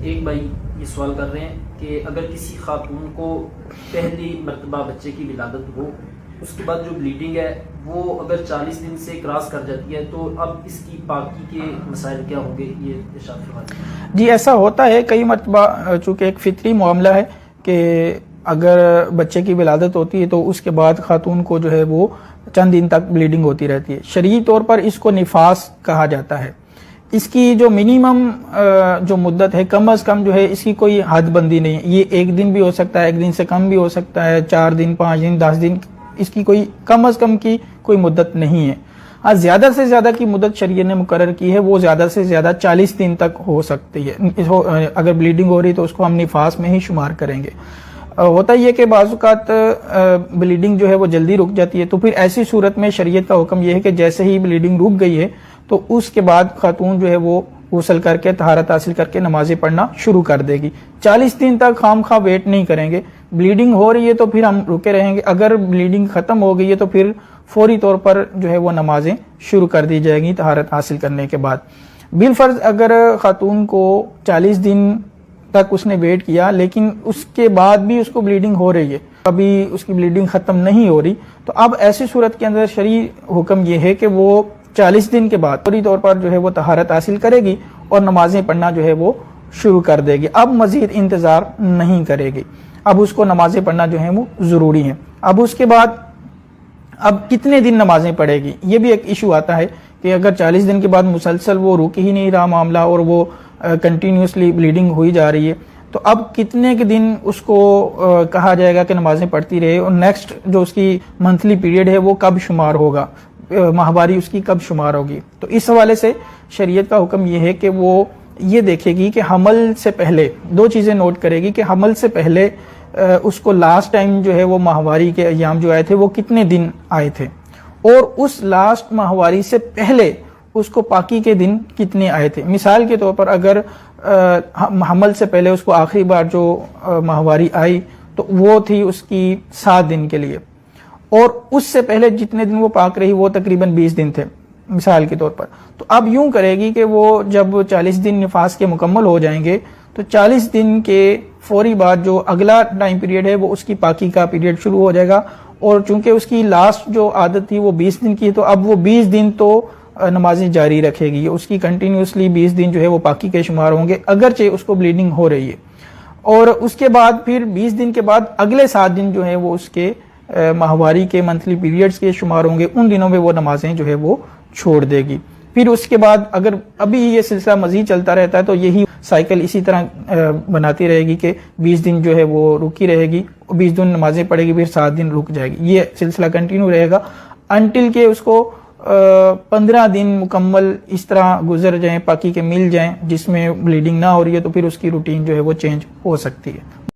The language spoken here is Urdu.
ایک بھائی یہ سوال کر رہے ہیں کہ اگر کسی خاتون کو پہلی مرتبہ بچے کی ولادت ہو، اس کے بعد جو بلیڈنگ ہے وہ اگر 40 دن سے کراس کر جاتی ہے تو اب اس کی پاکی کے مسائل کیا ہوں گے، یہ ارشاد فرمائیں۔ جی ایسا ہوتا ہے کئی مرتبہ، چونکہ ایک فطری معاملہ ہے کہ اگر بچے کی ولادت ہوتی ہے تو اس کے بعد خاتون کو جو ہے وہ چند دن تک بلیڈنگ ہوتی رہتی ہے۔ شرعی طور پر اس کو نفاس کہا جاتا ہے۔ اس کی جو منیمم جو مدت ہے، کم از کم جو ہے اس کی کوئی حد بندی نہیں ہے۔ یہ ایک دن بھی ہو سکتا ہے، ایک دن سے کم بھی ہو سکتا ہے، 4 دن، 5 دن، 10 دن، اس کی کوئی کم از کم کی کوئی مدت نہیں ہے۔ ہاں زیادہ سے زیادہ کی مدت شریعت نے مقرر کی ہے، وہ زیادہ سے زیادہ 40 دن تک ہو سکتی ہے۔ اگر بلیڈنگ ہو رہی تو اس کو ہم نفاس میں ہی شمار کریں گے۔ ہوتا یہ کہ بعض اوقات بلیڈنگ جو ہے وہ جلدی رک جاتی ہے، تو پھر ایسی صورت میں شریعت کا حکم یہ ہے کہ جیسے ہی بلیڈنگ رک گئی ہے تو اس کے بعد خاتون جو ہے وہ غسل کر کے طہارت حاصل کر کے نمازیں پڑھنا شروع کر دے گی۔ 40 دن تک خام خواہ ویٹ نہیں کریں گے۔ بلیڈنگ ہو رہی ہے تو پھر ہم رکے رہیں گے، اگر بلیڈنگ ختم ہو گئی ہے تو پھر فوری طور پر جو ہے وہ نمازیں شروع کر دی جائیں گی طہارت حاصل کرنے کے بعد۔ بالفرض اگر خاتون کو 40 دن تک اس نے ویٹ کیا لیکن اس کے بعد بھی اس کو بلیڈنگ ہو رہی ہے، ابھی اس کی بلیڈنگ ختم نہیں ہو رہی، تو اب ایسی صورت کے اندر شرعی حکم یہ ہے کہ وہ 40 دن کے بعد فوری طور پر جو ہے وہ طہارت حاصل کرے گی اور نمازیں پڑھنا جو ہے وہ شروع کر دے گی۔ اب مزید انتظار نہیں کرے گی، اب اس کو نمازیں پڑھنا جو ہے وہ ضروری ہے۔ اب اس کے بعد اب کتنے دن نمازیں پڑھے گی، یہ بھی ایک ایشو آتا ہے کہ اگر 40 دن کے بعد مسلسل وہ رک ہی نہیں رہا معاملہ اور وہ کنٹینیوسلی بلیڈنگ ہوئی جا رہی ہے، تو اب کتنے کے دن اس کو کہا جائے گا کہ نمازیں پڑھتی رہے، اور نیکسٹ جو اس کی منتھلی پیریڈ ہے وہ کب شمار ہوگا، ماہواری اس کی کب شمار ہوگی۔ تو اس حوالے سے شریعت کا حکم یہ ہے کہ وہ یہ دیکھے گی کہ حمل سے پہلے 2 چیزیں نوٹ کرے گی کہ حمل سے پہلے اس کو لاسٹ ٹائم جو ہے وہ ماہواری کے ایام جو آئے تھے وہ کتنے دن آئے تھے، اور اس لاسٹ ماہواری سے پہلے اس کو پاکی کے دن کتنے آئے تھے۔ مثال کے طور پر اگر حمل سے پہلے اس کو آخری بار جو ماہواری آئی تو وہ تھی اس کی 7 دن کے لیے، اور اس سے پہلے جتنے دن وہ پاک رہی وہ تقریباً 20 دن تھے مثال کے طور پر۔ تو اب یوں کرے گی کہ وہ جب 40 دن نفاس کے مکمل ہو جائیں گے تو 40 دن کے فوری بعد جو اگلا ٹائم پیریڈ ہے وہ اس کی پاکی کا پیریڈ شروع ہو جائے گا، اور چونکہ اس کی لاسٹ جو عادت تھی وہ 20 دن کی، تو اب وہ 20 دن تو نمازیں جاری رکھے گی، اس کی کنٹینیوسلی 20 دن جو ہے وہ پاکی کے شمار ہوں گے اگرچہ اس کو بلیڈنگ ہو رہی ہے۔ اور اس کے بعد پھر 20 دن کے بعد اگلے 7 دن جو ہے وہ اس کے ماہواری کے منتھلی پیریڈز کے شمار ہوں گے، ان دنوں میں وہ نمازیں جو ہے وہ چھوڑ دے گی۔ پھر اس کے بعد اگر ابھی یہ سلسلہ مزید چلتا رہتا ہے تو یہی سائیکل اسی طرح بناتی رہے گی کہ 20 دن جو ہے وہ رکی رہے گی، 20 دن نمازیں پڑھے گی، پھر 7 دن رک جائے گی۔ یہ سلسلہ کنٹینیو رہے گا انٹل کہ اس کو 15 دن مکمل اس طرح گزر جائیں، پاکی کے مل جائیں جس میں بلیڈنگ نہ ہو رہی ہے، تو پھر اس کی روٹین جو ہے وہ چینج ہو سکتی ہے۔